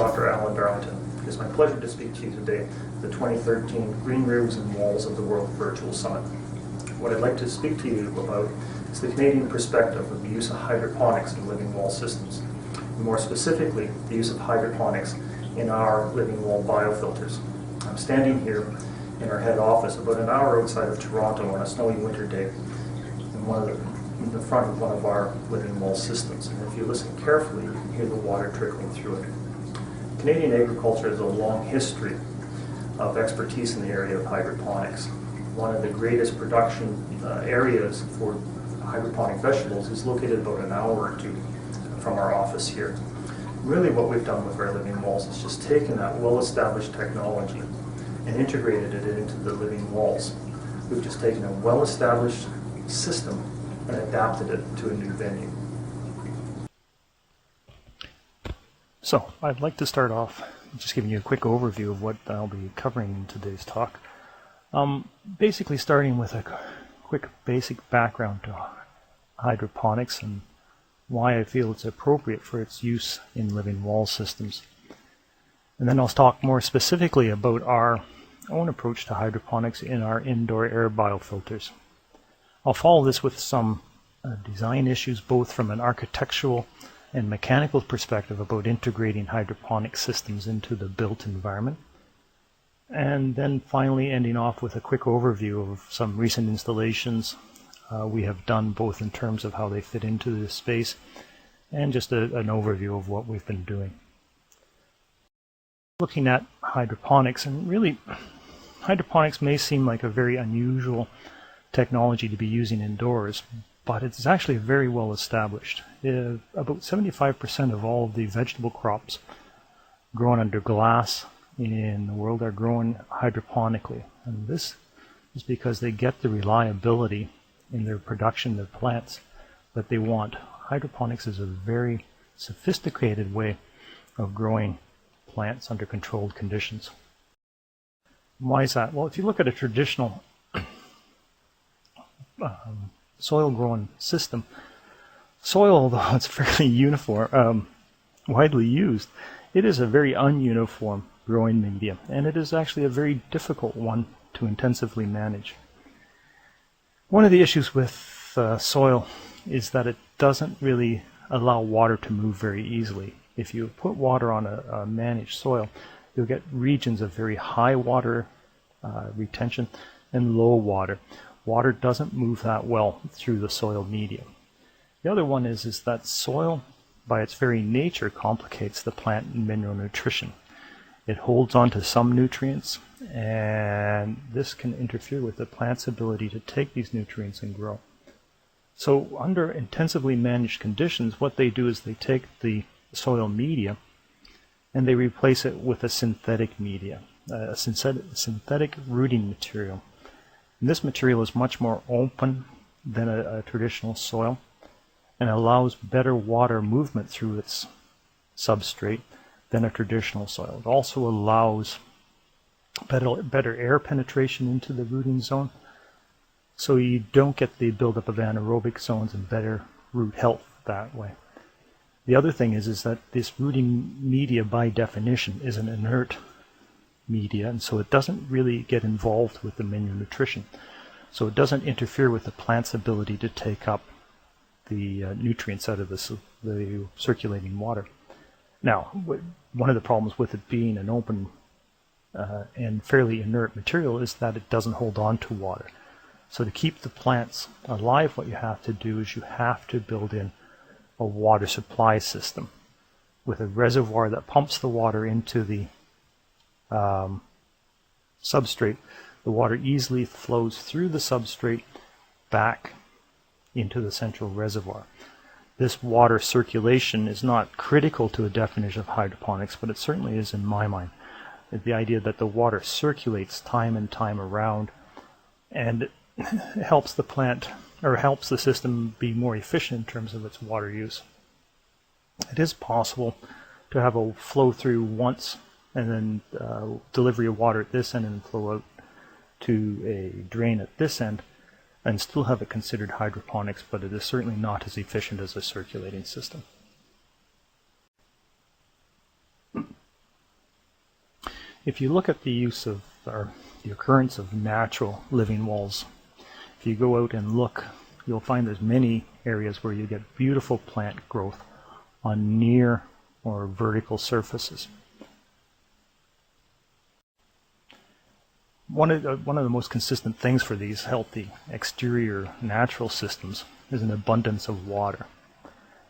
Dr. Alan Darlington. It is my pleasure to speak to you today at the 2013 Green Roofs and Walls of the World Virtual Summit. What I'd like to speak to you about is the Canadian perspective of the use of hydroponics in living wall systems, and more specifically, the use of hydroponics in our living wall biofilters. I'm standing here in our head office about an hour outside of Toronto on a snowy winter day in the front of one of our living wall systems. And if you listen carefully, you can hear the water trickling through it. Canadian agriculture has a long history of expertise in the area of hydroponics. One of the greatest production areas for hydroponic vegetables is located about an hour or two from our office here. Really what we've done with our living walls is just taken that well-established technology and integrated it into the living walls. We've just taken a well-established system and adapted it to a new venue. So, I'd like to start off just giving you a quick overview of what I'll be covering in today's talk. Basically starting with a quick basic background to hydroponics and why I feel it's appropriate for its use in living wall systems. And then I'll talk more specifically about our own approach to hydroponics in our indoor air biofilters. I'll follow this with some design issues, both from an architectural and mechanical perspective about integrating hydroponic systems into the built environment. And then finally ending off with a quick overview of some recent installations we have done, both in terms of how they fit into this space and just an overview of what we've been doing. Looking at hydroponics, and really hydroponics may seem like a very unusual technology to be using indoors, but it's actually very well established. About 75% of all of the vegetable crops grown under glass in the world are grown hydroponically, and this is because they get the reliability in their production of plants that they want. Hydroponics is a very sophisticated way of growing plants under controlled conditions. Why is that? Well, if you look at a traditional soil-grown system, soil, although it's fairly uniform, widely used, it is a very ununiform growing media, and it is actually a very difficult one to intensively manage. One of the issues with soil is that it doesn't really allow water to move very easily. If you put water on a managed soil, you'll get regions of very high water retention and low water. Water doesn't move that well through the soil medium. The other one is that soil, by its very nature, complicates the plant and mineral nutrition. It holds on to some nutrients, and this can interfere with the plant's ability to take these nutrients and grow. So under intensively managed conditions, what they do is they take the soil media and they replace it with a synthetic media, a synthetic rooting material. And this material is much more open than a traditional soil and allows better water movement through its substrate than a traditional soil. It also allows better air penetration into the rooting zone, so you don't get the buildup of anaerobic zones and better root health that way. The other thing is that this rooting media, by definition, is an inert media, and so it doesn't really get involved with the mineral nutrition. So it doesn't interfere with the plant's ability to take up the nutrients out of the circulating water. Now, one of the problems with it being an open and fairly inert material is that it doesn't hold on to water. So to keep the plants alive, what you have to do is you have to build in a water supply system with a reservoir that pumps the water into the substrate. The water easily flows through the substrate back into the central reservoir. This water circulation is not critical to a definition of hydroponics, but it certainly is in my mind. The idea that the water circulates time and time around, and it helps the plant, or helps the system be more efficient in terms of its water use. It is possible to have a flow through once and then delivery of water at this end and flow out to a drain at this end, and still have it considered hydroponics, but it is certainly not as efficient as a circulating system. If you look at the use of, or the occurrence of natural living walls, if you go out and look, you'll find there's many areas where you get beautiful plant growth on near or vertical surfaces. One of the most consistent things for these healthy exterior natural systems is an abundance of water.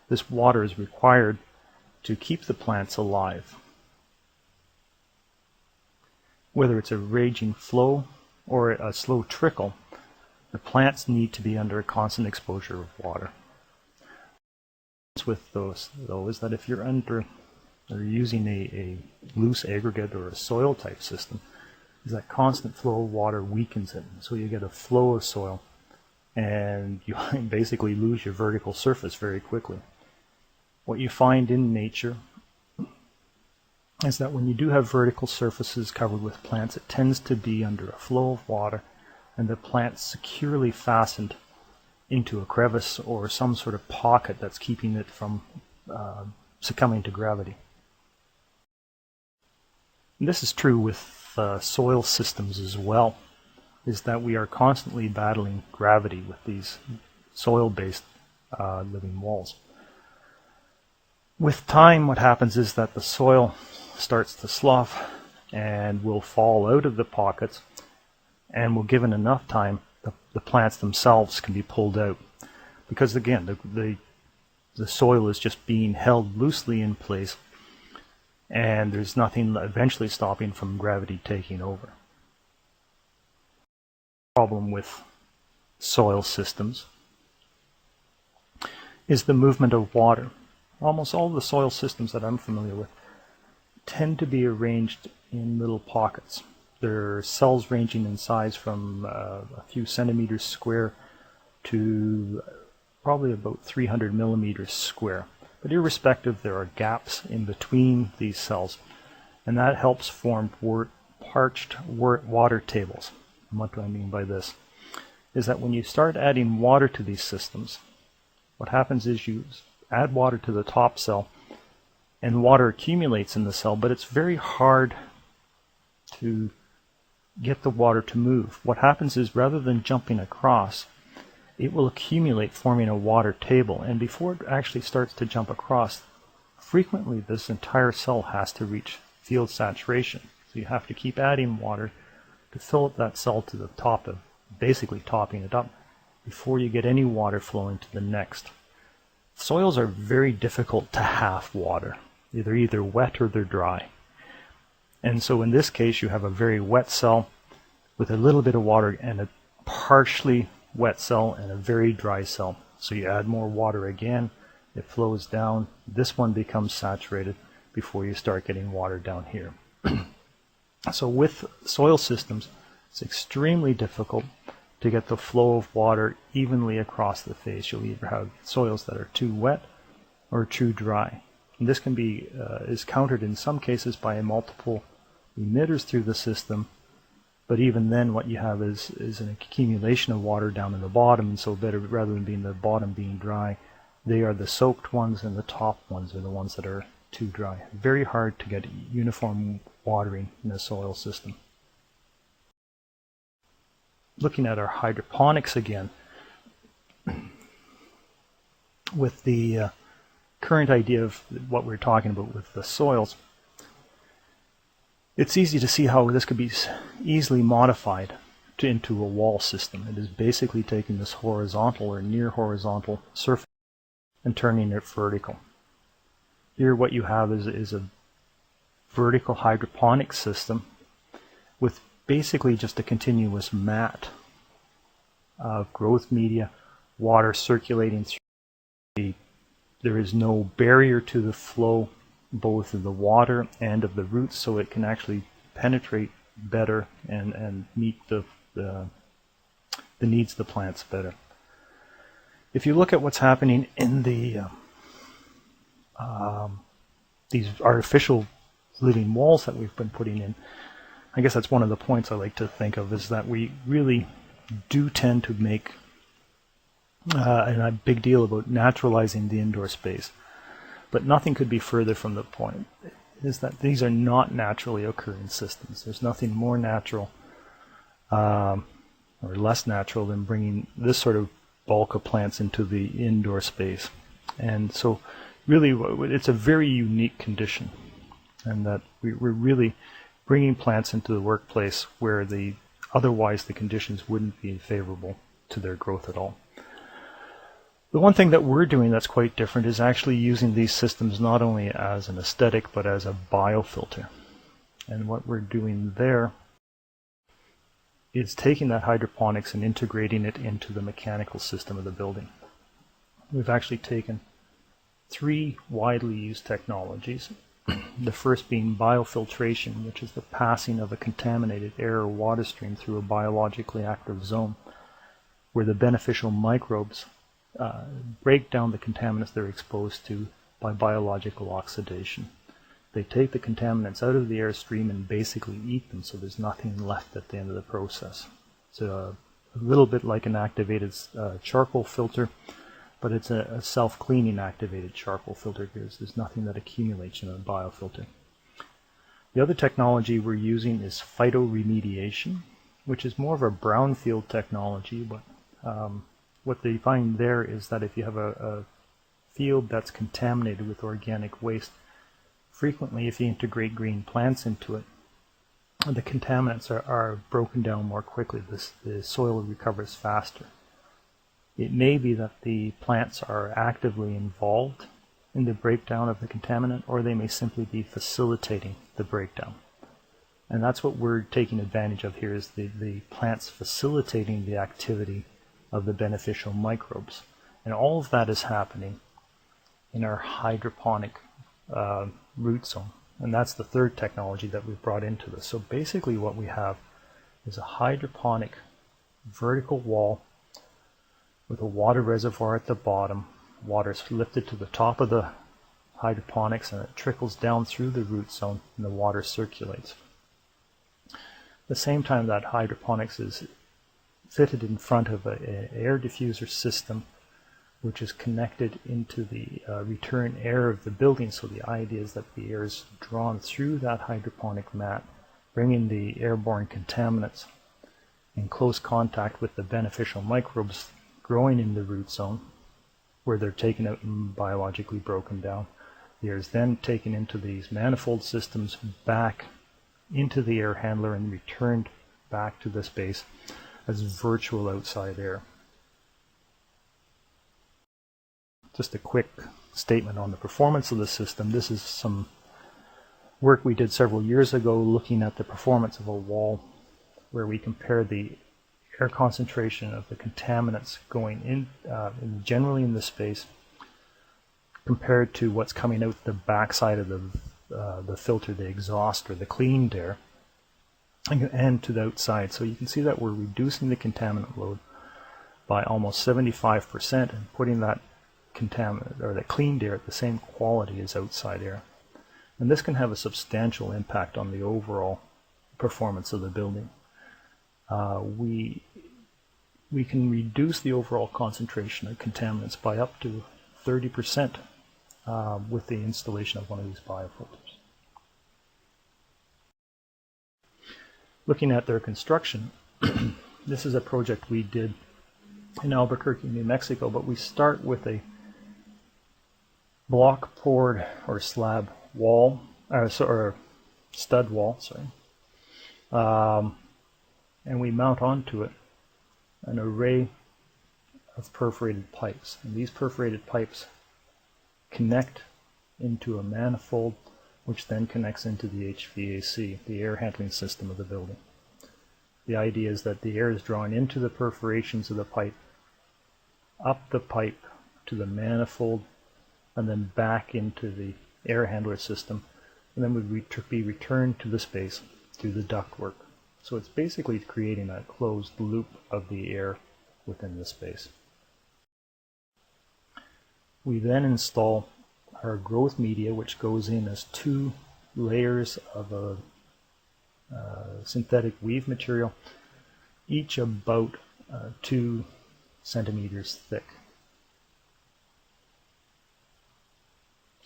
This water is required to keep the plants alive. Whether it's a raging flow or a slow trickle, the plants need to be under a constant exposure of water. With those, though, is that if you're using a loose aggregate or a soil type system, is that constant flow of water weakens it. So you get a flow of soil and you basically lose your vertical surface very quickly. What you find in nature is that when you do have vertical surfaces covered with plants, it tends to be under a flow of water and the plant's securely fastened into a crevice or some sort of pocket that's keeping it from succumbing to gravity. And this is true with soil systems as well, is that we are constantly battling gravity with these soil-based living walls. With time, what happens is that the soil starts to slough and will fall out of the pockets, and will, given enough time, the plants themselves can be pulled out. Because again, the soil is just being held loosely in place, and there's nothing eventually stopping from gravity taking over. The problem with soil systems is the movement of water. Almost all the soil systems that I'm familiar with tend to be arranged in little pockets. There are cells ranging in size from a few centimeters square to probably about 300 millimeters square. But irrespective, there are gaps in between these cells, and that helps form parched water tables. And what do I mean by this? Is that when you start adding water to these systems, what happens is you add water to the top cell, and water accumulates in the cell, but it's very hard to get the water to move. What happens is, rather than jumping across, it will accumulate, forming a water table, and before it actually starts to jump across, frequently this entire cell has to reach field saturation. So you have to keep adding water to fill up that cell to the top, of basically topping it up, before you get any water flowing to the next. Soils are very difficult to have water. They're either wet or they're dry. And so in this case, you have a very wet cell with a little bit of water, and a partially wet cell and a very dry cell. So you add more water again, it flows down, this one becomes saturated before you start getting water down here. So with soil systems, it's extremely difficult to get the flow of water evenly across the face. You'll either have soils that are too wet or too dry. And this can be is countered in some cases by multiple emitters through the system. But even then, what you have is an accumulation of water down in the bottom, and so rather than being the bottom being dry, they are the soaked ones, and the top ones are the ones that are too dry. Very hard to get uniform watering in a soil system. Looking at our hydroponics again, with the current idea of what we're talking about with the soils, it's easy to see how this could be easily modified into a wall system. It is basically taking this horizontal or near horizontal surface and turning it vertical. Here what you have is a vertical hydroponic system with basically just a continuous mat of growth media, water circulating through. There is no barrier to the flow both of the water and of the roots, so it can actually penetrate better and meet the needs of the plants better. If you look at what's happening in the these artificial living walls that we've been putting in, I guess that's one of the points I like to think of, is that we really do tend to make a big deal about naturalizing the indoor space. But nothing could be further from the point. is that these are not naturally occurring systems. There's nothing more natural or less natural than bringing this sort of bulk of plants into the indoor space. And so really it's a very unique condition, and that we're really bringing plants into the workplace where otherwise the conditions wouldn't be favorable to their growth at all. The one thing that we're doing that's quite different is actually using these systems not only as an aesthetic but as a biofilter. And what we're doing there is taking that hydroponics and integrating it into the mechanical system of the building. We've actually taken 3 widely used technologies. The first being biofiltration, which is the passing of a contaminated air or water stream through a biologically active zone where the beneficial microbes break down the contaminants they're exposed to by biological oxidation. They take the contaminants out of the airstream and basically eat them, so there's nothing left at the end of the process. It's a little bit like an activated charcoal filter, but it's a self-cleaning activated charcoal filter because there's nothing that accumulates in a biofilter. The other technology we're using is phytoremediation, which is more of a brownfield technology, but what they find there is that if you have a field that's contaminated with organic waste, frequently if you integrate green plants into it, the contaminants are broken down more quickly. The soil recovers faster. It may be that the plants are actively involved in the breakdown of the contaminant, or they may simply be facilitating the breakdown. And that's what we're taking advantage of here, is the plants facilitating the activity of the beneficial microbes. And all of that is happening in our hydroponic root zone. And that's the third technology that we've brought into this. So basically what we have is a hydroponic vertical wall with a water reservoir at the bottom. Water's lifted to the top of the hydroponics and it trickles down through the root zone and the water circulates. At the same time, that hydroponics is fitted in front of an air diffuser system which is connected into the return air of the building. So the idea is that the air is drawn through that hydroponic mat, bringing the airborne contaminants in close contact with the beneficial microbes growing in the root zone, where they're taken out and biologically broken down. The air is then taken into these manifold systems, back into the air handler, and returned back to the space as virtual outside air. Just a quick statement on the performance of the system. This is some work we did several years ago looking at the performance of a wall, where we compared the air concentration of the contaminants going in generally in the space compared to what's coming out the backside of the filter, the exhaust or the cleaned air, and to the outside. So you can see that we're reducing the contaminant load by almost 75% and putting that contaminant or the cleaned air at the same quality as outside air. And this can have a substantial impact on the overall performance of the building. We can reduce the overall concentration of contaminants by up to 30% with the installation of one of these biofilters. Looking at their construction, this is a project we did in Albuquerque, New Mexico, but we start with a block poured or slab wall, or stud wall, and we mount onto it an array of perforated pipes. And these perforated pipes connect into a manifold, which then connects into the HVAC, the air handling system of the building. The idea is that the air is drawn into the perforations of the pipe, up the pipe to the manifold, and then back into the air handler system, and then would be returned to the space through the ductwork. So it's basically creating a closed loop of the air within the space. We then install our growth media, which goes in as 2 layers of a synthetic weave material, each about 2 centimeters thick.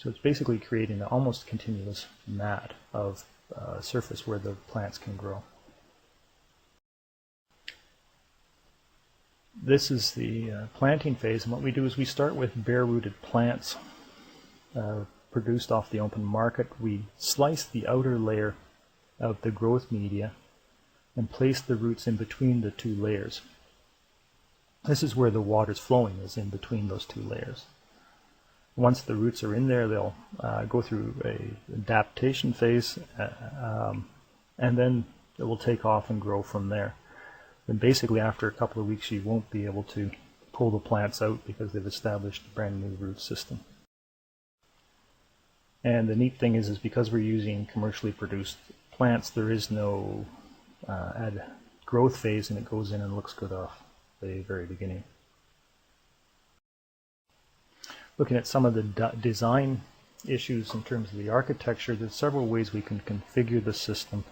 So it's basically creating an almost continuous mat of surface where the plants can grow. This is the planting phase, and what we do is we start with bare-rooted plants produced off the open market. We slice the outer layer of the growth media and place the roots in between the two layers. This is where the water's flowing, is in between those two layers. Once the roots are in there, they'll go through an adaptation phase, and then it will take off and grow from there. And basically after a couple of weeks you won't be able to pull the plants out because they've established a brand new root system. And the neat thing is because we're using commercially produced plants, there is no growth phase, and it goes in and looks good off the very beginning. Looking at some of the design issues in terms of the architecture, there's several ways we can configure the system.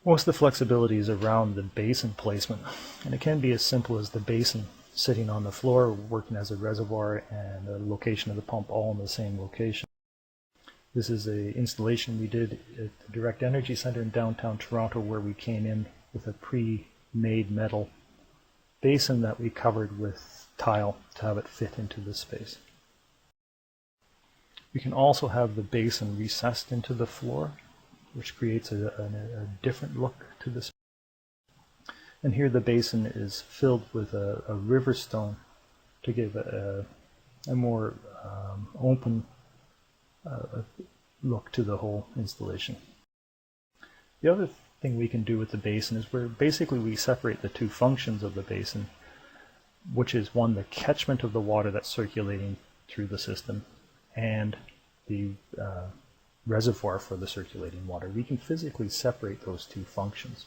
Most of the flexibility is around the basin placement, and it can be as simple as the basin sitting on the floor, working as a reservoir, and the location of the pump all in the same location. This is an installation we did at the Direct Energy Center in downtown Toronto, where we came in with a pre-made metal basin that we covered with tile to have it fit into the space. We can also have the basin recessed into the floor, which creates a different look to this. And here the basin is filled with a river stone to give a more open look to the whole installation. The other thing we can do with the basin is we separate the two functions of the basin, which is one, the catchment of the water that's circulating through the system, and the reservoir for the circulating water. We can physically separate those two functions.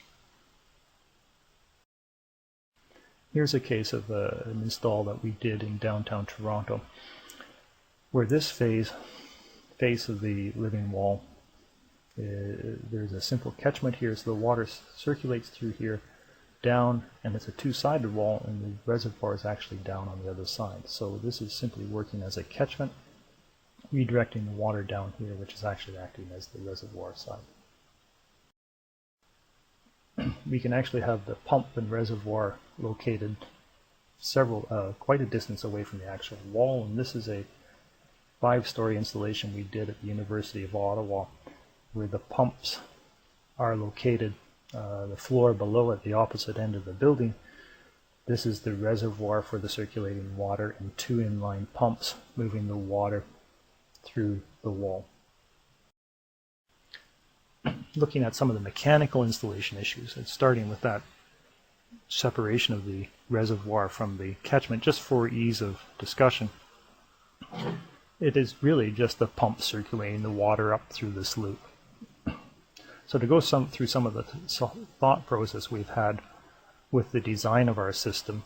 Here's a case of an install that we did in downtown Toronto, where this face of the living wall, there's a simple catchment here, so the water circulates through here down, and it's a two-sided wall, and the reservoir is actually down on the other side. So this is simply working as a catchment, redirecting the water down here, which is actually acting as the reservoir side. We can actually have the pump and reservoir located quite a distance away from the actual wall, and this is a 5-story installation we did at the University of Ottawa, where the pumps are located the floor below at the opposite end of the building. This is the reservoir for the circulating water, and 2 inline pumps moving the water through the wall. Looking at some of the mechanical installation issues, and starting with that separation of the reservoir from the catchment, just for ease of discussion, it is really just the pump circulating the water up through this loop. So to go through some of the thought process we've had with the design of our system,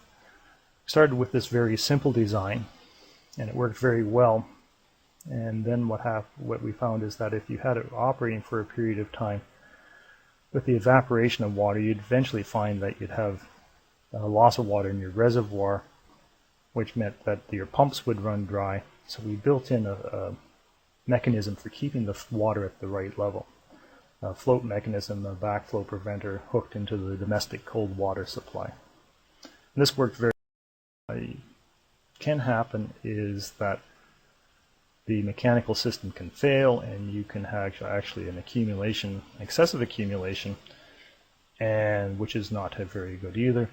we started with this very simple design, and it worked very well. And then what we found is that if you had it operating for a period of time, with the evaporation of water, you'd eventually find that you'd have a loss of water in your reservoir, which meant that your pumps would run dry. So we built in a mechanism for keeping the water at the right level. A float mechanism, a backflow preventer hooked into the domestic cold water supply. And this worked very well. What can happen is that the mechanical system can fail, and you can have actually an accumulation, excessive accumulation, and which is not very good either.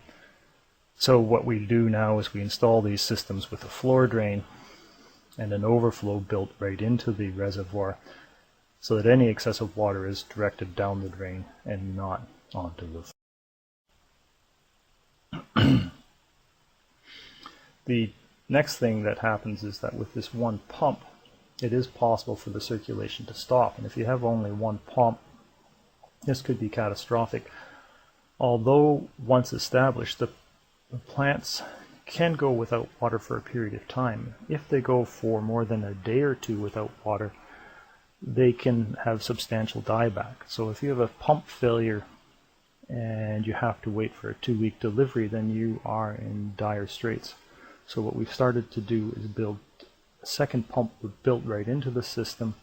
So what we do now is we install these systems with a floor drain and an overflow built right into the reservoir, so that any excessive water is directed down the drain and not onto the floor. The next thing that happens is that with this one pump, it is possible for the circulation to stop. And if you have only one pump, this could be catastrophic. Although once established, the plants can go without water for a period of time. If they go for more than a day or two without water, they can have substantial dieback. So if you have a pump failure and you have to wait for a 2-week delivery, then you are in dire straits. So what we've started to do is build second pump built right into the system,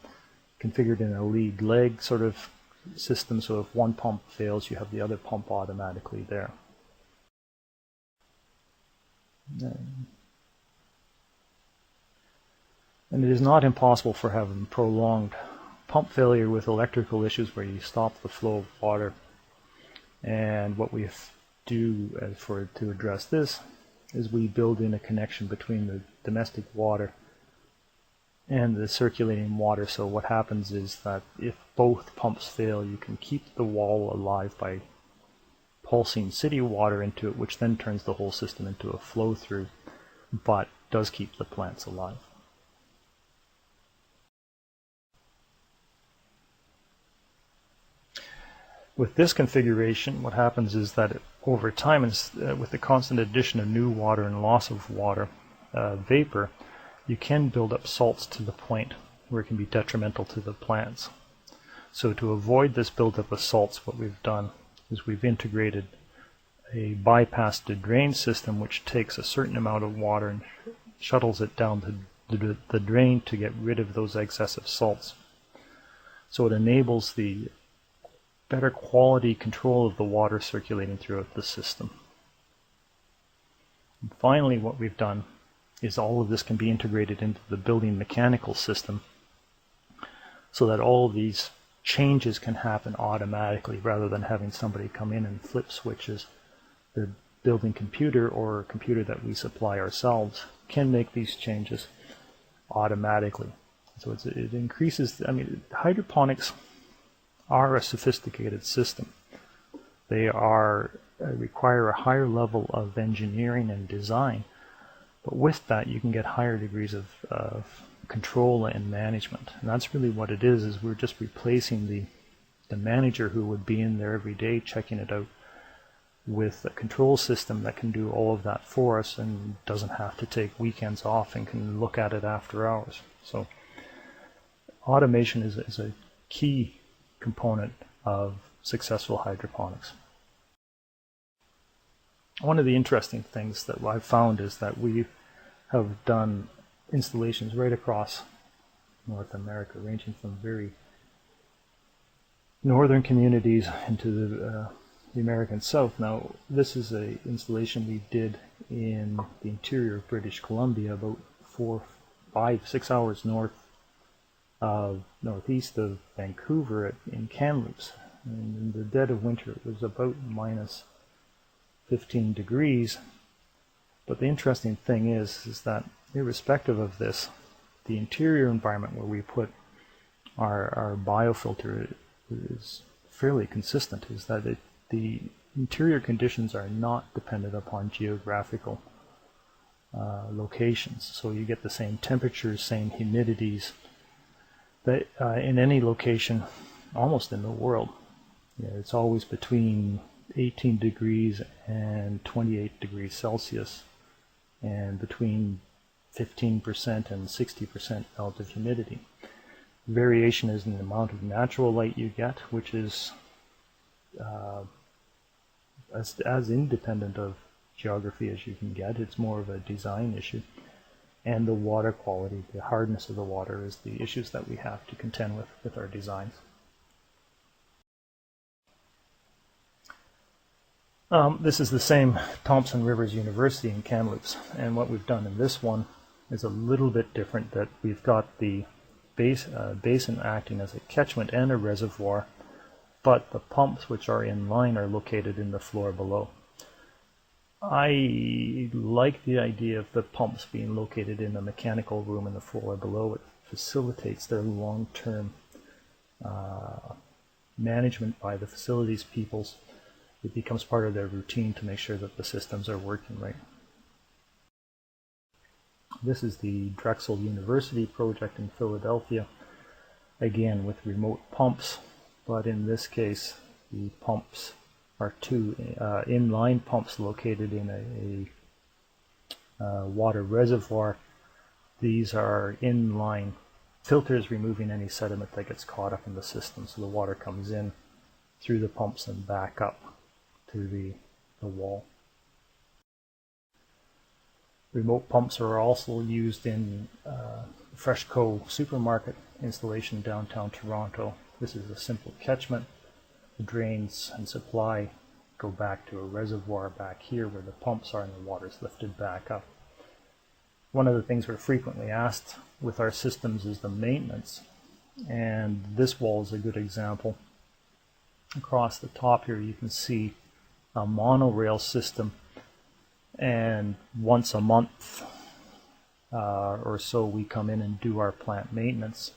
configured in a lead leg sort of system, so if one pump fails, you have the other pump automatically there. And it is not impossible for having prolonged pump failure with electrical issues where you stop the flow of water. And what we do to address this is we build in a connection between the domestic water and the circulating water. So what happens is that if both pumps fail, you can keep the wall alive by pulsing city water into it, which then turns the whole system into a flow through, but does keep the plants alive. With this configuration, what happens is that over time, with the constant addition of new water and loss of water vapor, you can build up salts to the point where it can be detrimental to the plants. So to avoid this buildup of salts, what we've done is we've integrated a bypass to drain system which takes a certain amount of water and shuttles it down the drain to get rid of those excessive salts. So it enables the better quality control of the water circulating throughout the system. And finally, what we've done is all of this can be integrated into the building mechanical system so that all of these changes can happen automatically rather than having somebody come in and flip switches. The building computer or a computer that we supply ourselves can make these changes automatically. So it increases, hydroponics are a sophisticated system. They require a higher level of engineering and design, but with that you can get higher degrees of control and management. And that's really what it is we're just replacing the manager who would be in there every day checking it out with a control system that can do all of that for us and doesn't have to take weekends off and can look at it after hours. So automation is a key component of successful hydroponics. One of the interesting things that I've found is that we have done installations right across North America, ranging from very northern communities into the American South. Now, this is an installation we did in the interior of British Columbia, about 4, 5, 6 hours northeast of Vancouver in Kamloops. And in the dead of winter it was about minus 15 degrees. But the interesting thing is that irrespective of this, the interior environment where we put our biofilter is fairly consistent, is that the interior conditions are not dependent upon geographical locations. So you get the same temperatures, same humidities, that in any location almost in the world. It's always between 18 degrees and 28 degrees Celsius and between 15% and 60% relative humidity. Variation is in the amount of natural light you get, which is as independent of geography as you can get. It's more of a design issue. And the water quality, the hardness of the water, is the issues that we have to contend with our designs. This is the same Thompson Rivers University in Kamloops, and what we've done in this one is a little bit different, that we've got the basin acting as a catchment and a reservoir, but the pumps which are in line are located in the floor below. I like the idea of the pumps being located in a mechanical room in the floor below. It facilitates their long-term management by the facilities peoples. It becomes part of their routine to make sure that the systems are working right. This is the Drexel University project in Philadelphia, again with remote pumps, but in this case the pumps are two inline pumps located in a water reservoir. These are inline filters removing any sediment that gets caught up in the system, so the water comes in through the pumps and back up to the wall. Remote pumps are also used in Freshco supermarket installation downtown Toronto. This is a simple catchment. The drains and supply go back to a reservoir back here where the pumps are and the water is lifted back up. One of the things we're frequently asked with our systems is the maintenance, and this wall is a good example. Across the top here you can see a monorail system, and once a month or so we come in and do our plant maintenance,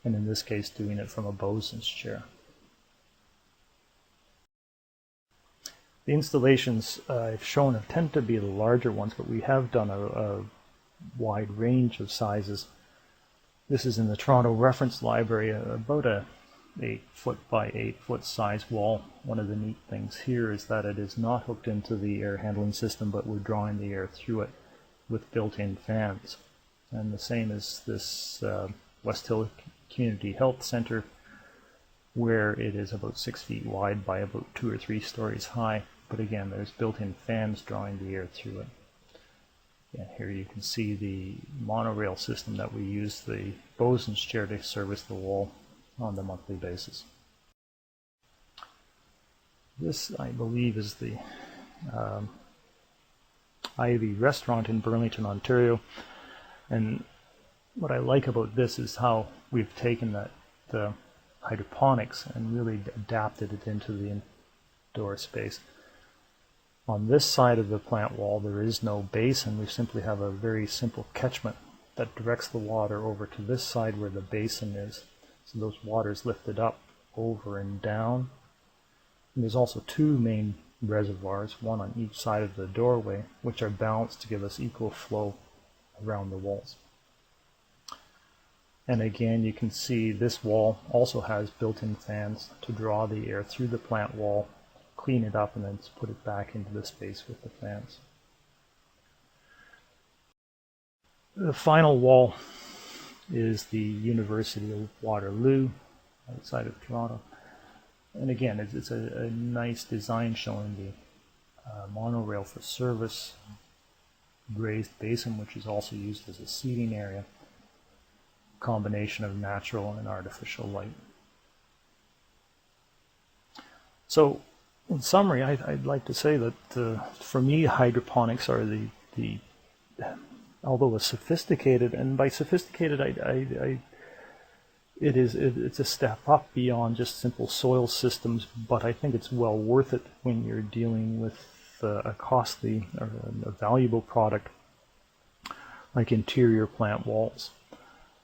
and in this case doing it from a bosun's chair. The installations I've shown have tended to be the larger ones, but we have done a wide range of sizes. This is in the Toronto Reference Library, about a 8-foot by 8-foot size wall. One of the neat things here is that it is not hooked into the air handling system, but we're drawing the air through it with built-in fans. And the same as this West Hill Community Health Center, where it is about 6 feet wide by about 2 or 3 stories high. But again, there's built-in fans drawing the air through it. And here you can see the monorail system that we use the bosun's chair to service the wall on the monthly basis. This, I believe, is the Ivy restaurant in Burlington, Ontario. And what I like about this is how we've taken the hydroponics and really adapted it into the indoor space. On this side of the plant wall there is no basin. We simply have a very simple catchment that directs the water over to this side where the basin is. So those waters lifted up, over and down. And there's also 2 main reservoirs, one on each side of the doorway, which are balanced to give us equal flow around the walls. And again, you can see this wall also has built-in fans to draw the air through the plant wall, clean it up, and then put it back into the space with the fans. The final wall is the University of Waterloo outside of Toronto. And again, it's a nice design showing the monorail for service, raised basin which is also used as a seating area, combination of natural and artificial light. So in summary, I'd like to say that for me hydroponics are the although a sophisticated, and by sophisticated it's a step up beyond just simple soil systems, but I think it's well worth it when you're dealing with a costly or a valuable product like interior plant walls.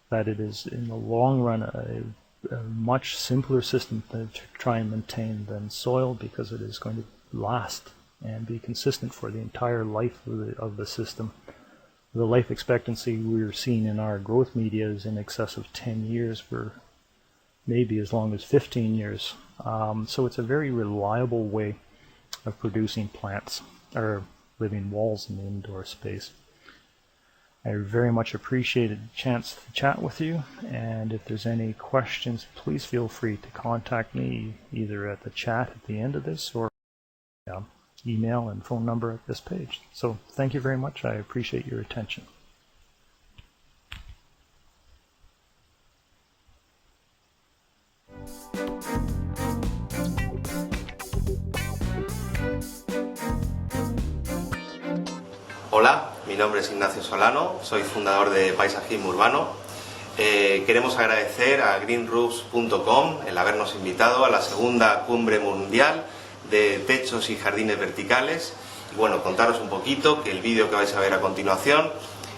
That it is in the long run a much simpler system to try and maintain than soil, because it is going to last and be consistent for the entire life of the system. The life expectancy we're seeing in our growth media is in excess of 10 years, for maybe as long as 15 years. So it's a very reliable way of producing plants or living walls in the indoor space. I very much appreciated the chance to chat with you, and if there's any questions, please feel free to contact me either at the chat at the end of this or email and phone number at this page. So thank you very much. I appreciate your attention. Hola, mi nombre es Ignacio Solano, soy fundador de Paisajismo Urbano. Queremos agradecer a Greenroofs.com el habernos invitado a la segunda cumbre mundial de techos y jardines verticales. Y bueno, contaros un poquito que el vídeo que vais a ver a continuación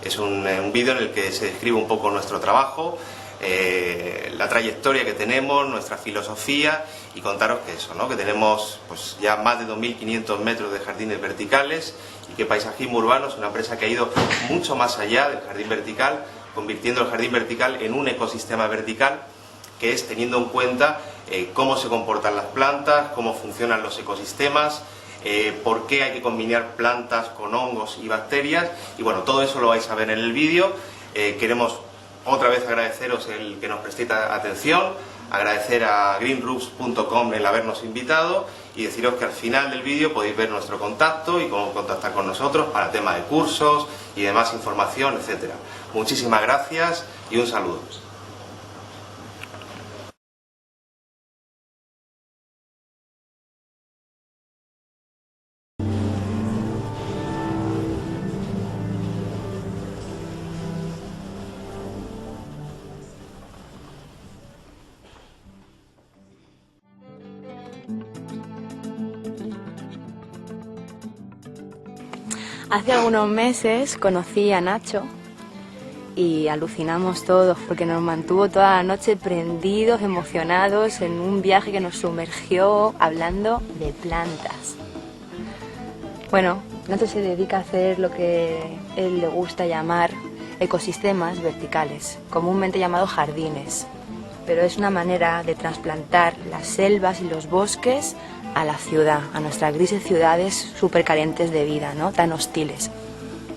es un vídeo en el que se describe un poco nuestro trabajo, la trayectoria que tenemos, nuestra filosofía, y contaros que eso, ¿no? Que tenemos pues ya más de 2.500 metros de jardines verticales, y que Paisajismo Urbano es una empresa que ha ido mucho más allá del jardín vertical, convirtiendo el jardín vertical en un ecosistema vertical, que es teniendo en cuenta cómo se comportan las plantas, cómo funcionan los ecosistemas, por qué hay que combinar plantas con hongos y bacterias, y bueno, todo eso lo vais a ver en el vídeo. Queremos otra vez agradeceros el que nos prestéis atención, agradecer a Greenroofs.com el habernos invitado, y deciros que al final del vídeo podéis ver nuestro contacto y cómo contactar con nosotros para temas de cursos y demás información, etcétera. Muchísimas gracias y un saludo. Hace algunos meses conocí a Nacho y alucinamos todos porque nos mantuvo toda la noche prendidos, emocionados en un viaje que nos sumergió hablando de plantas. Bueno, Nacho se dedica a hacer lo que él le gusta llamar ecosistemas verticales, comúnmente llamados jardines, pero es una manera de trasplantar las selvas y los bosques a la ciudad, a nuestras grises ciudades súper carentes de vida, ¿no? Tan hostiles.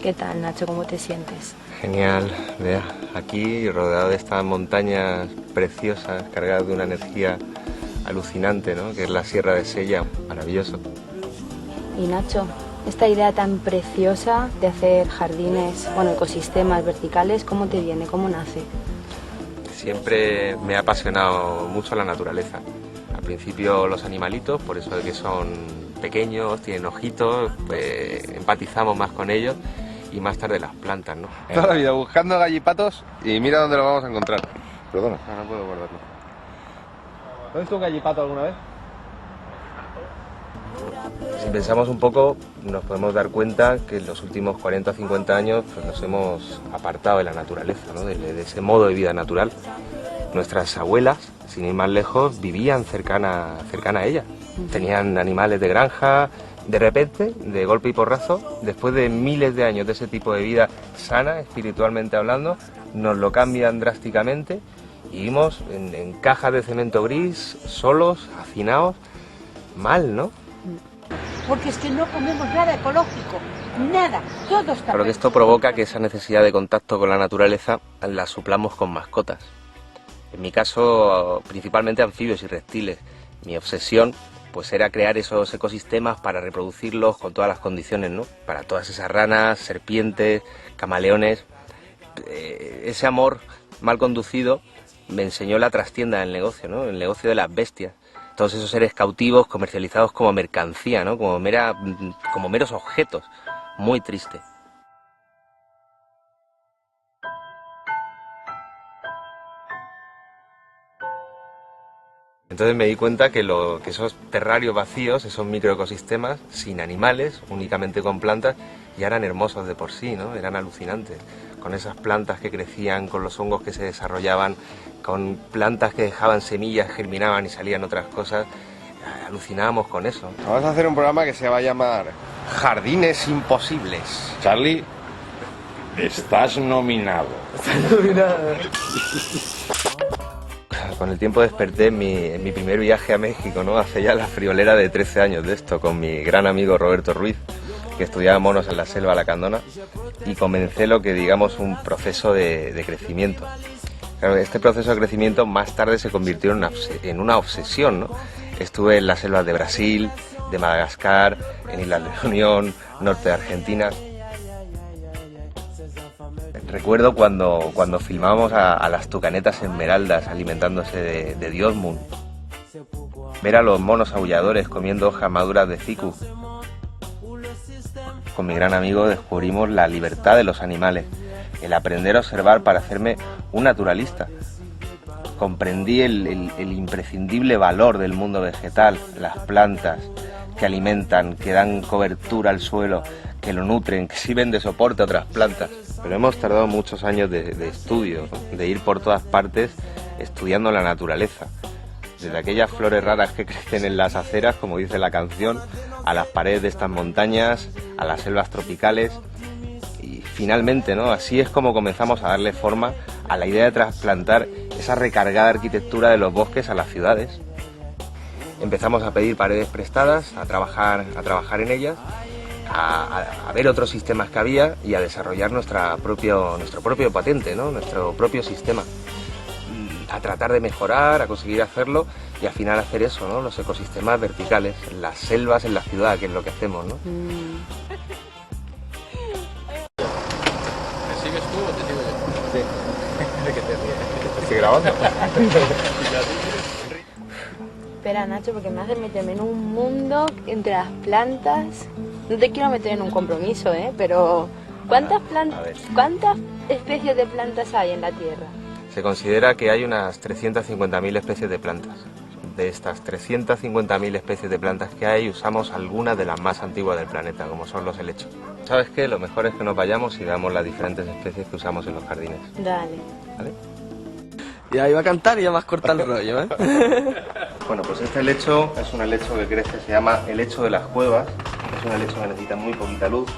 ¿Qué tal, Nacho? ¿Cómo te sientes? Genial, vea, aquí rodeado de estas montañas preciosas, cargadas de una energía alucinante, ¿no? Que es la Sierra de Sella, maravilloso. Y Nacho, esta idea tan preciosa de hacer jardines, bueno, ecosistemas verticales, ¿cómo te viene? ¿Cómo nace? Siempre me ha apasionado mucho la naturaleza. Al principio los animalitos, por eso de que son pequeños, tienen ojitos, pues empatizamos más con ellos, y más tarde las plantas, ¿no? Toda la vida buscando gallipatos y mira dónde lo vamos a encontrar. Perdona, no puedo guardarlo. ¿Has visto un gallipato alguna vez? Si pensamos un poco, nos podemos dar cuenta que en los últimos 40 o 50 años pues, nos hemos apartado de la naturaleza, ¿no? de ese modo de vida natural. Nuestras abuelas, sin ir más lejos, vivían cercana a ella. Tenían animales de granja. De repente, de golpe y porrazo, después de miles de años de ese tipo de vida sana, espiritualmente hablando, nos lo cambian drásticamente y vivimos en cajas de cemento gris, solos, hacinados, mal, ¿no? Porque es que no comemos nada ecológico, nada, todo está... Pero que esto provoca que esa necesidad de contacto con la naturaleza la suplamos con mascotas. En mi caso, principalmente anfibios y reptiles. Mi obsesión pues era crear esos ecosistemas para reproducirlos con todas las condiciones, ¿no? Para todas esas ranas, serpientes, camaleones. Ese amor mal conducido me enseñó la trastienda del negocio, ¿no? El negocio de las bestias. Todos esos seres cautivos comercializados como mercancía, ¿no? Como meros objetos. Muy triste. Entonces me di cuenta que esos terrarios vacíos, esos microecosistemas, sin animales, únicamente con plantas, ya eran hermosos de por sí, ¿no? Eran alucinantes. Con esas plantas que crecían, con los hongos que se desarrollaban, con plantas que dejaban semillas, germinaban y salían otras cosas, alucinábamos con eso. Vamos a hacer un programa que se va a llamar Jardines Imposibles. Charlie, estás nominado. Con el tiempo desperté en mi primer viaje a México, ¿no? Hace ya la friolera de 13 años de esto, con mi gran amigo Roberto Ruiz, que estudiaba monos en la selva lacandona, y comencé lo que digamos un proceso de crecimiento. Claro, este proceso de crecimiento más tarde se convirtió en una obsesión, ¿no? Estuve en las selvas de Brasil, de Madagascar, en Islas de la Unión, norte de Argentina. Recuerdo cuando filmábamos a las tucanetas esmeraldas alimentándose de diosmund. Ver a los monos aulladores comiendo hojas maduras de ficus. Con mi gran amigo descubrimos la libertad de los animales, el aprender a observar para hacerme un naturalista. Comprendí el imprescindible valor del mundo vegetal, las plantas que alimentan, que dan cobertura al suelo, que lo nutren, que sirven de soporte a otras plantas. Pero hemos tardado muchos años de estudio, ¿no? De ir por todas partes estudiando la naturaleza. Desde aquellas flores raras que crecen en las aceras, como dice la canción, a las paredes de estas montañas, a las selvas tropicales. Y finalmente, ¿no? Así es como comenzamos a darle forma a la idea de trasplantar esa recargada arquitectura de los bosques a las ciudades. Empezamos a pedir paredes prestadas, a trabajar en ellas, a ver otros sistemas que había y a desarrollar nuestro propio patente, ¿no? Nuestro propio sistema. A tratar de mejorar, a conseguir hacerlo y al final hacer eso, ¿no? Los ecosistemas verticales, las selvas en la ciudad, que es lo que hacemos, ¿no? ¿Me sigues tú o te sigo yo? Sí. ¿De qué te ríes? Estoy grabando. Espera, Nacho, porque me hace meterme en un mundo entre las plantas. No te quiero meter en un compromiso, pero ¿cuántas especies de plantas hay en la Tierra? Se considera que hay unas 350.000 especies de plantas. De estas 350.000 especies de plantas que hay, usamos algunas de las más antiguas del planeta, como son los helechos. ¿Sabes qué? Lo mejor es que nos vayamos y veamos las diferentes especies que usamos en los jardines. Dale. ¿Vale? Ya iba a cantar y ya me has cortado el rollo, ¿eh? Bueno, pues este helecho es un helecho que crece, se llama helecho de las cuevas. Es un helecho que necesita muy poquita luz.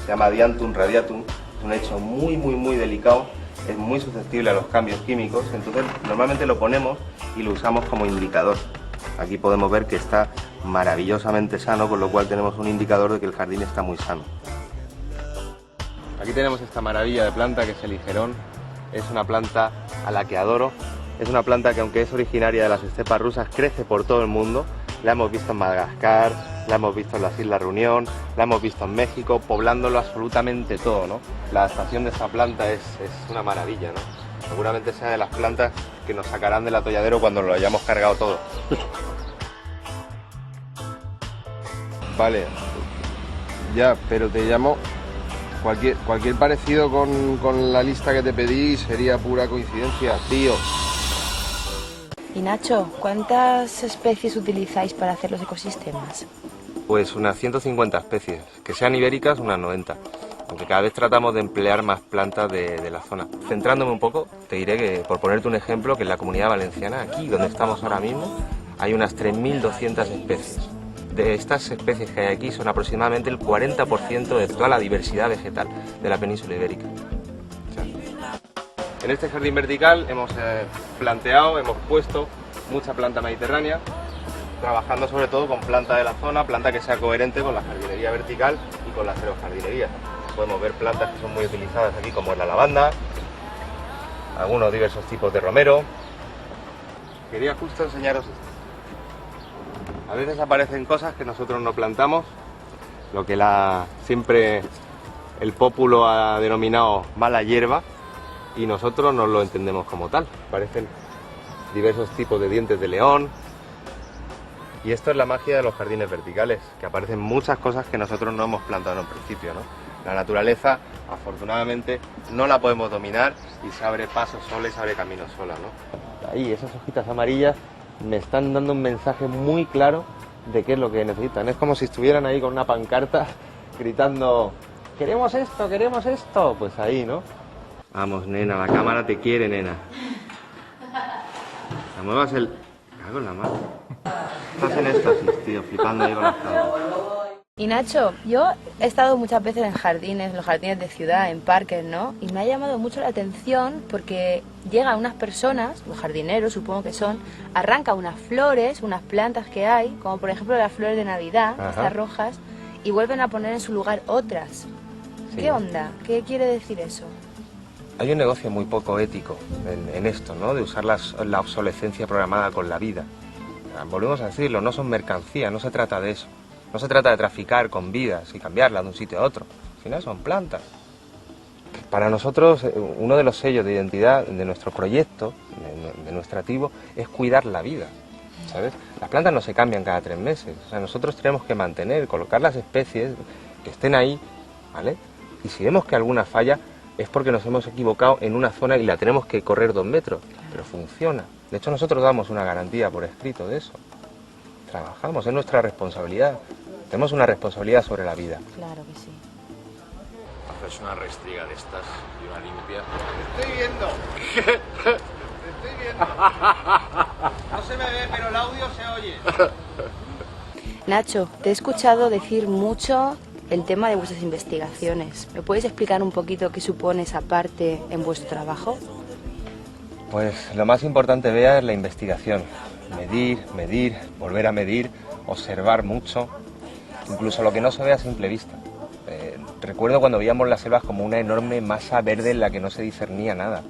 Se llama Dianthus radiatum. Es un helecho muy delicado. Es muy susceptible a los cambios químicos. Entonces, normalmente lo ponemos y lo usamos como indicador. Aquí podemos ver que está maravillosamente sano, con lo cual tenemos un indicador de que el jardín está muy sano. Aquí tenemos esta maravilla de planta que es el ligerón. Es una planta a la que adoro. Es una planta que, aunque es originaria de las estepas rusas, crece por todo el mundo. La hemos visto en Madagascar, la hemos visto en las Islas Reunión, la hemos visto en México, poblándolo absolutamente todo, ¿no? La adaptación de esta planta es una maravilla, ¿no? Seguramente sea de las plantas que nos sacarán del atolladero cuando lo hayamos cargado todo. Vale, ya, pero te llamo... Cualquier parecido con la lista que te pedí sería pura coincidencia, tío. Y Nacho, ¿cuántas especies utilizáis para hacer los ecosistemas? Pues unas 150 especies, que sean ibéricas unas 90, aunque cada vez tratamos de emplear más plantas de la zona. Centrándome un poco, te diré que, por ponerte un ejemplo, que en la Comunidad Valenciana, aquí donde estamos ahora mismo, hay unas 3.200 especies. De estas especies que hay aquí son aproximadamente el 40% de toda la diversidad vegetal de la península ibérica. En este jardín vertical hemos hemos puesto mucha planta mediterránea, trabajando sobre todo con planta de la zona, planta que sea coherente con la jardinería vertical y con la aerojardinería. Podemos ver plantas que son muy utilizadas aquí, como es la lavanda, algunos diversos tipos de romero. Quería justo enseñaros esto. A veces aparecen cosas que nosotros no plantamos, lo que siempre el pópulo ha denominado mala hierba, y nosotros no lo entendemos como tal. Aparecen diversos tipos de dientes de león, y esto es la magia de los jardines verticales, que aparecen muchas cosas que nosotros no hemos plantado en un principio, ¿no? La naturaleza, afortunadamente, no la podemos dominar y se abre paso sola y se abre camino sola, ¿no? Ahí, esas hojitas amarillas me están dando un mensaje muy claro de qué es lo que necesitan. Es como si estuvieran ahí con una pancarta gritando: ¡queremos esto, queremos esto! Pues ahí, ¿no? Vamos, nena, la cámara te quiere, nena. La muevas el... Cago en la mano. Estás en éxtasis, tío, flipando ahí con las cámaras. Y Nacho, yo he estado muchas veces en jardines, los jardines de ciudad, en parques, ¿no? Y me ha llamado mucho la atención porque llegan unas personas, los jardineros supongo que son, arrancan unas flores, unas plantas que hay, como por ejemplo las flores de Navidad, estas rojas, y vuelven a poner en su lugar otras. Sí. ¿Qué onda? ¿Qué quiere decir eso? Hay un negocio muy poco ético en esto, ¿no? De usar la obsolescencia programada con la vida. Volvemos a decirlo, no son mercancía, no se trata de eso. No se trata de traficar con vidas y cambiarlas de un sitio a otro. Al final son plantas. Para nosotros, uno de los sellos de identidad de nuestro proyecto, de nuestra activo, es cuidar la vida, ¿sabes? Las plantas no se cambian cada 3 meses. O sea, nosotros tenemos que mantener, colocar las especies que estén ahí, ¿vale? Y si vemos que alguna falla, es porque nos hemos equivocado en una zona y la tenemos que correr 2 metros. Pero funciona. De hecho, nosotros damos una garantía por escrito de eso. Trabajamos, es nuestra responsabilidad. Tenemos una responsabilidad sobre la vida. Claro que sí. Haces una restriga de estas y una limpia. ¡Te estoy viendo! ¡Te estoy viendo! No se me ve, pero el audio se oye. Nacho, te he escuchado decir mucho el tema de vuestras investigaciones. ¿Me puedes explicar un poquito qué supone esa parte en vuestro trabajo? Pues lo más importante, Bea, es la investigación. Medir, volver a medir, observar mucho, incluso lo que no se ve a simple vista. Recuerdo cuando veíamos las selvas como una enorme masa verde en la que no se discernía nada.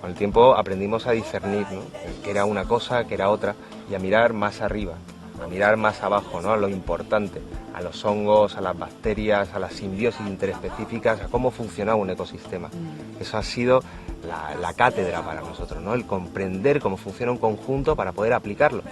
Con el tiempo aprendimos a discernir, ¿no? Que era una cosa, que era otra, y a mirar más arriba, a mirar más abajo, ¿no? A lo importante, a los hongos, a las bacterias, a las simbiosis interespecíficas, a cómo funcionaba un ecosistema. Eso ha sido la cátedra para nosotros, ¿no? El comprender cómo funciona un conjunto para poder aplicarlo.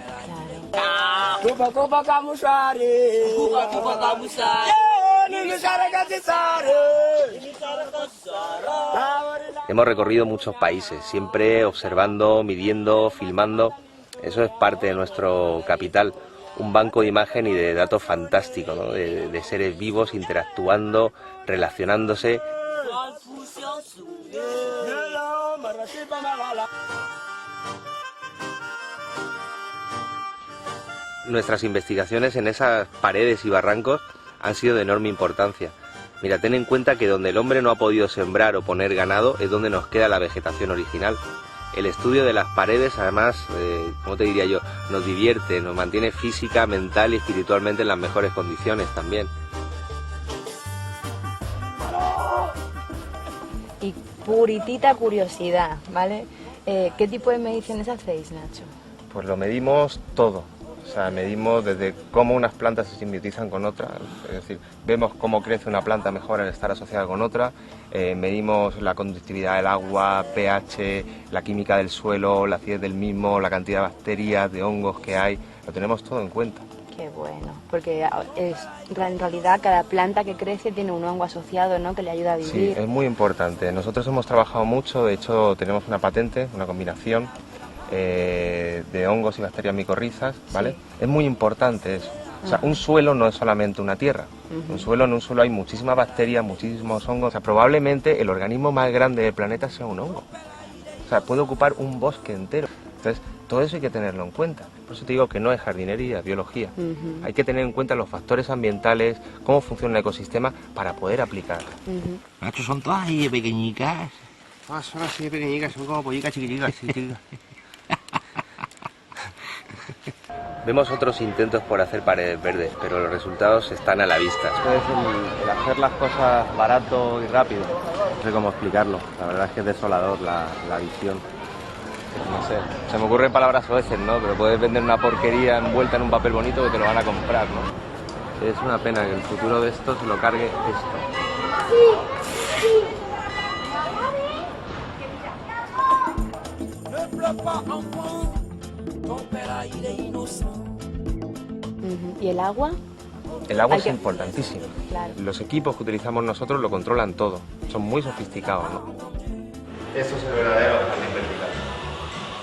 Hemos recorrido muchos países, siempre observando, midiendo, filmando. Eso es parte de nuestro capital, un banco de imagen y de datos fantástico, ¿no? De seres vivos interactuando, relacionándose. Nuestras investigaciones en esas paredes y barrancos han sido de enorme importancia. Mira, ten en cuenta que donde el hombre no ha podido sembrar o poner ganado es donde nos queda la vegetación original. El estudio de las paredes, además, ¿cómo te diría yo? Nos divierte, nos mantiene física, mental y espiritualmente en las mejores condiciones también. Y puritita curiosidad, ¿vale? ¿Qué tipo de mediciones hacéis, Nacho? Pues lo medimos todo. O sea, medimos desde cómo unas plantas se simbiotizan con otras, es decir, vemos cómo crece una planta mejor al estar asociada con otra, medimos la conductividad del agua, pH, la química del suelo, la acidez del mismo, la cantidad de bacterias, de hongos que hay, lo tenemos todo en cuenta. Qué bueno, porque en realidad cada planta que crece tiene un hongo asociado, ¿no?, que le ayuda a vivir. Sí, es muy importante. Nosotros hemos trabajado mucho, de hecho tenemos una patente, una combinación de hongos y bacterias micorrizas, ¿vale? Sí. Es muy importante eso. O sea, un suelo no es solamente una tierra. En un suelo hay muchísimas bacterias, muchísimos hongos. O sea, probablemente el organismo más grande del planeta sea un hongo. O sea, puede ocupar un bosque entero. Entonces, todo eso hay que tenerlo en cuenta. Por eso te digo que no es jardinería, es biología. Hay que tener en cuenta los factores ambientales, cómo funciona el ecosistema para poder aplicar. Nacho, son todas ahí pequeñicas. Ah, son así de pequeñicas, son como pollicas chiquiticas. Vemos otros intentos por hacer paredes verdes, pero los resultados están a la vista. Esto es el hacer las cosas barato y rápido. No sé cómo explicarlo, la verdad es que es desolador la visión. No sé, se me ocurren palabras soeces, ¿no? Pero puedes vender una porquería envuelta en un papel bonito que te lo van a comprar, ¿no? Es una pena que el futuro de esto se lo cargue esto. ¿Y el agua? El agua es importantísimo. Claro. Los equipos que utilizamos nosotros lo controlan todo. Son muy sofisticados, ¿no? Esto es el verdadero jardín vertical.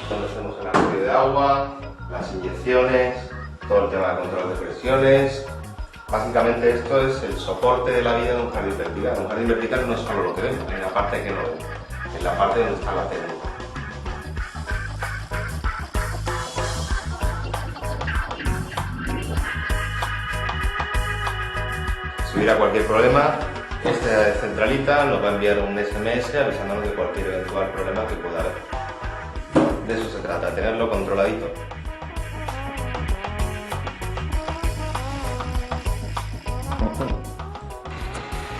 Donde hacemos el apoyo de agua, las inyecciones, todo el tema de control de presiones. Básicamente esto es el soporte de la vida de un jardín vertical. Un jardín vertical no es solo lo que vemos, hay una parte que no vemos, es la parte donde está la técnica. Si hubiera cualquier problema, esta centralita nos va a enviar un SMS avisándonos de cualquier eventual problema que pueda haber. De eso se trata, tenerlo controladito.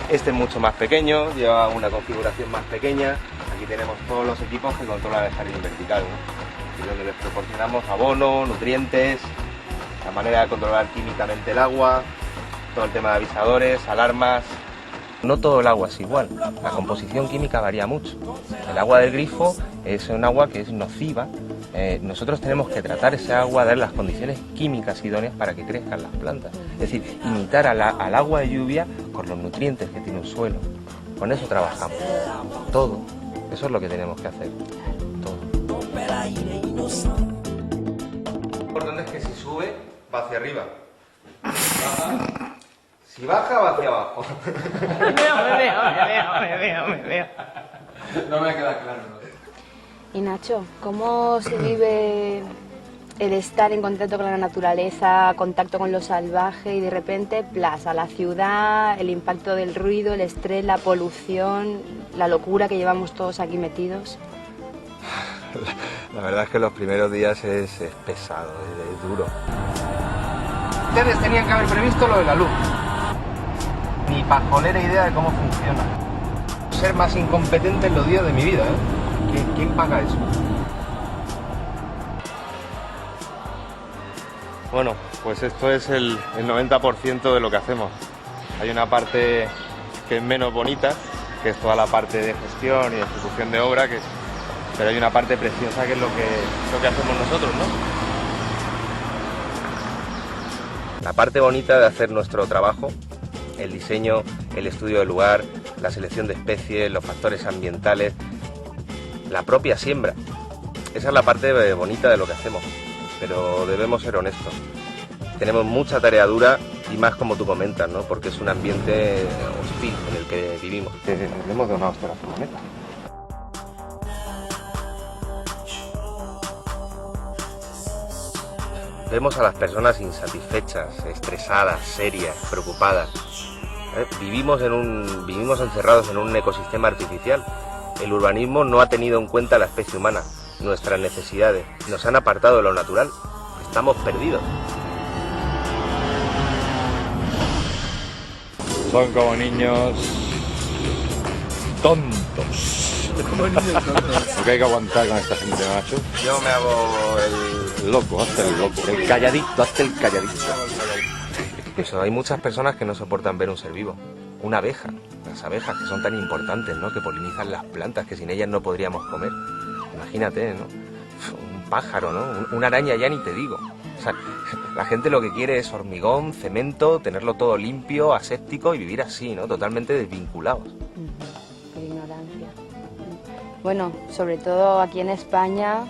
Este es mucho más pequeño, lleva una configuración más pequeña. Aquí tenemos todos los equipos que controlan el jardín vertical, ¿no? Y donde les proporcionamos abono, nutrientes, la manera de controlar químicamente el agua, todo el tema de avisadores, alarmas. No todo el agua es igual, la composición química varía mucho. El agua del grifo es un agua que es nociva. Nosotros tenemos que tratar ese agua, dar las condiciones químicas idóneas para que crezcan las plantas. Es decir, imitar al agua de lluvia con los nutrientes que tiene un suelo. Con eso trabajamos. Todo. Eso es lo que tenemos que hacer. Todo. Lo importante es que si sube, va hacia arriba. Si baja, va hacia abajo. Me veo. No me queda claro, ¿no? Y Nacho, ¿cómo se vive el estar en contacto con la naturaleza, contacto con lo salvaje y de repente, a la ciudad, el impacto del ruido, el estrés, la polución, la locura que llevamos todos aquí metidos? La verdad es que los primeros días es pesado, es duro. Ustedes tenían que haber previsto lo de la luz. Ni pajolera idea de cómo funciona. Ser más incompetente en los días de mi vida, ¿eh? ¿Quién paga eso? Bueno, pues esto es el 90% de lo que hacemos. Hay una parte que es menos bonita, que es toda la parte de gestión y de ejecución de obra, que pero hay una parte preciosa que es lo que hacemos nosotros, ¿no? La parte bonita de hacer nuestro trabajo, el diseño, el estudio del lugar, la selección de especies, los factores ambientales, la propia siembra. Esa es la parte bonita de lo que hacemos, pero debemos ser honestos. Tenemos mucha tarea dura y más como tú comentas, ¿no? Porque es un ambiente hostil en el que vivimos. Le hemos donado hasta la furgoneta. Vemos a las personas insatisfechas, estresadas, serias, preocupadas. Vivimos encerrados en un ecosistema artificial. El urbanismo no ha tenido en cuenta la especie humana, nuestras necesidades. Nos han apartado de lo natural. Estamos perdidos. Son como niños tontos. Como niños tontos. Lo que hay que aguantar con esta gente, Nacho. Yo me hago El loco, hazte el loco. El calladito, hazte el calladito. Eso, hay muchas personas que no soportan ver un ser vivo. Una abeja, las abejas que son tan importantes, ¿no? Que polinizan las plantas, que sin ellas no podríamos comer. Imagínate, ¿no? Un pájaro, ¿no? Una araña ya ni te digo. O sea, la gente lo que quiere es hormigón, cemento, tenerlo todo limpio, aséptico y vivir así, ¿no? Totalmente desvinculados. Qué ignorancia. Bueno, sobre todo aquí en España,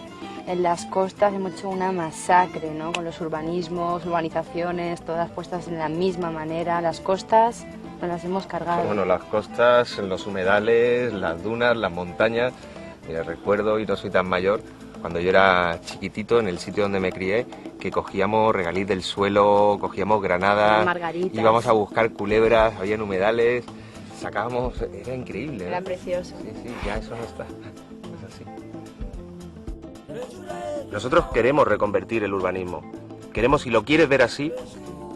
en las costas hemos hecho una masacre, ¿no? Con los urbanismos, urbanizaciones, todas puestas de la misma manera. Las costas nos las hemos cargado. Bueno, las costas, los humedales, las dunas, las montañas. Mira, recuerdo, y no soy tan mayor, cuando yo era chiquitito, en el sitio donde me crié, que cogíamos regaliz del suelo, cogíamos granadas, margaritas, íbamos a buscar culebras, habían humedales, sacábamos, era increíble, ¿no? Era precioso. Sí, ya eso no está, es así. Nosotros queremos reconvertir el urbanismo, queremos, si lo quieres ver así,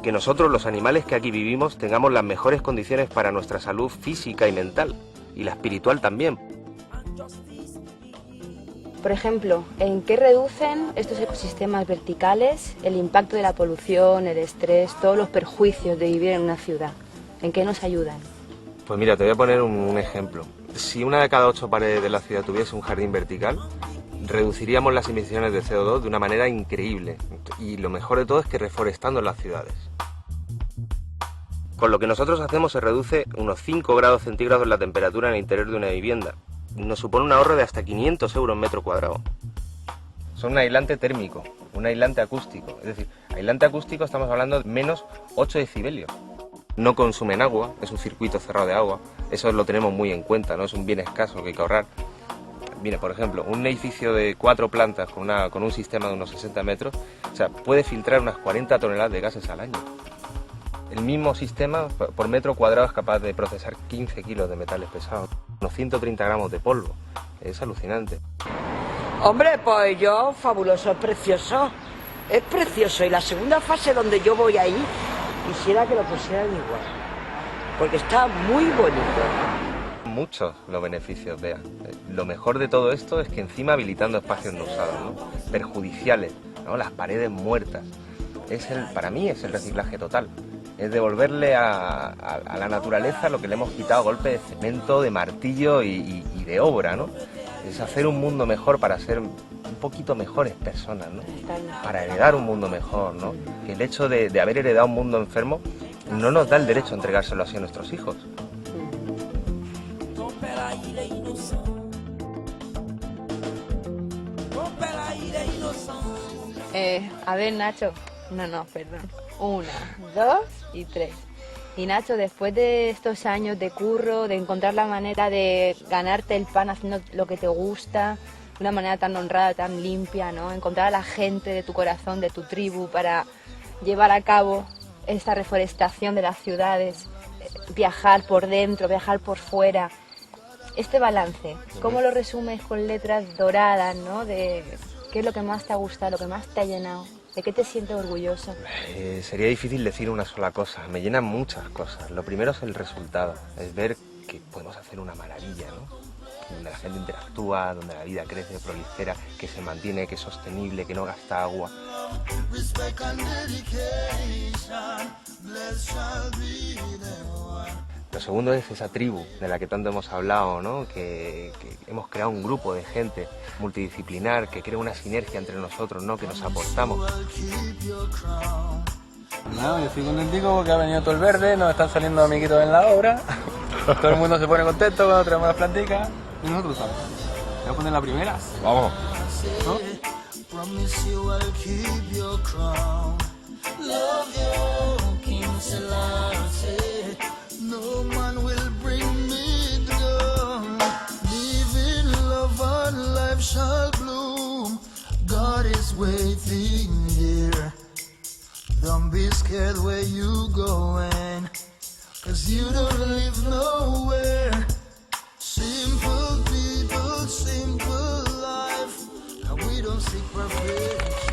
que nosotros, los animales que aquí vivimos, tengamos las mejores condiciones para nuestra salud física y mental, y la espiritual también. Por ejemplo, ¿en qué reducen estos ecosistemas verticales el impacto de la polución, el estrés, todos los perjuicios de vivir en una ciudad? ¿En qué nos ayudan? Pues mira, te voy a poner un ejemplo. Si una de cada 8 paredes de la ciudad tuviese un jardín vertical, reduciríamos las emisiones de CO2 de una manera increíble. Y lo mejor de todo es que reforestando las ciudades. Con lo que nosotros hacemos se reduce unos 5 grados centígrados la temperatura en el interior de una vivienda. Nos supone un ahorro de hasta 500 euros metro cuadrado. Son un aislante térmico, un aislante acústico. Es decir, aislante acústico estamos hablando de menos 8 decibelios. No consumen agua, es un circuito cerrado de agua. Eso lo tenemos muy en cuenta, ¿no? Es un bien escaso que hay que ahorrar. Mira, por ejemplo, un edificio de 4 plantas con un sistema de unos 60 metros, o sea, puede filtrar unas 40 toneladas de gases al año. El mismo sistema por metro cuadrado es capaz de procesar 15 kilos de metales pesados, unos 130 gramos de polvo. Es alucinante. Hombre, pues yo, fabuloso, es precioso. Es precioso. Y la segunda fase donde yo voy ahí, quisiera que lo pusieran igual. Porque está muy bonito. Muchos los beneficios, Bea. Lo mejor de todo esto es que encima habilitando espacios no usados, ¿no? Perjudiciales, ¿no? Las paredes muertas. Para mí es el reciclaje total. Es devolverle a la naturaleza lo que le hemos quitado a golpe de cemento, de martillo y de obra, ¿no? Es hacer un mundo mejor para ser un poquito mejores personas, ¿no? Para heredar un mundo mejor, ¿no? Que el hecho de haber heredado un mundo enfermo no nos da el derecho a entregárselo así a nuestros hijos. A ver, Nacho. No, perdón. 1, 2 y 3. Y Nacho, después de estos años de curro, de encontrar la manera de ganarte el pan haciendo lo que te gusta, de una manera tan honrada, tan limpia, ¿no? Encontrar a la gente de tu corazón, de tu tribu, para llevar a cabo esta reforestación de las ciudades, viajar por dentro, viajar por fuera. Este balance, ¿cómo lo resumes con letras doradas, ¿no? De qué es lo que más te ha gustado, lo que más te ha llenado. ¿De qué te sientes orgulloso? Sería difícil decir una sola cosa, me llenan muchas cosas. Lo primero es el resultado, es ver que podemos hacer una maravilla, ¿no? Donde la gente interactúa, donde la vida crece, prolifera, que se mantiene, que es sostenible, que no gasta agua. segundo es esa tribu de la que tanto hemos hablado, ¿no? Que hemos creado un grupo de gente multidisciplinar que crea una sinergia entre nosotros, ¿no? Que nos aportamos. No, yo estoy contentico porque ha venido todo el verde, nos están saliendo amiguitos en la obra. Todo el mundo se pone contento cuando traemos las planticas. Y nosotros sabemos. ¿Voy a poner la primera? Vamos. ¿No? No man will bring me down. Live in love and life shall bloom. God is waiting here. Don't be scared where you going, 'cause you don't live nowhere. Simple people, simple life, and we don't seek perfection.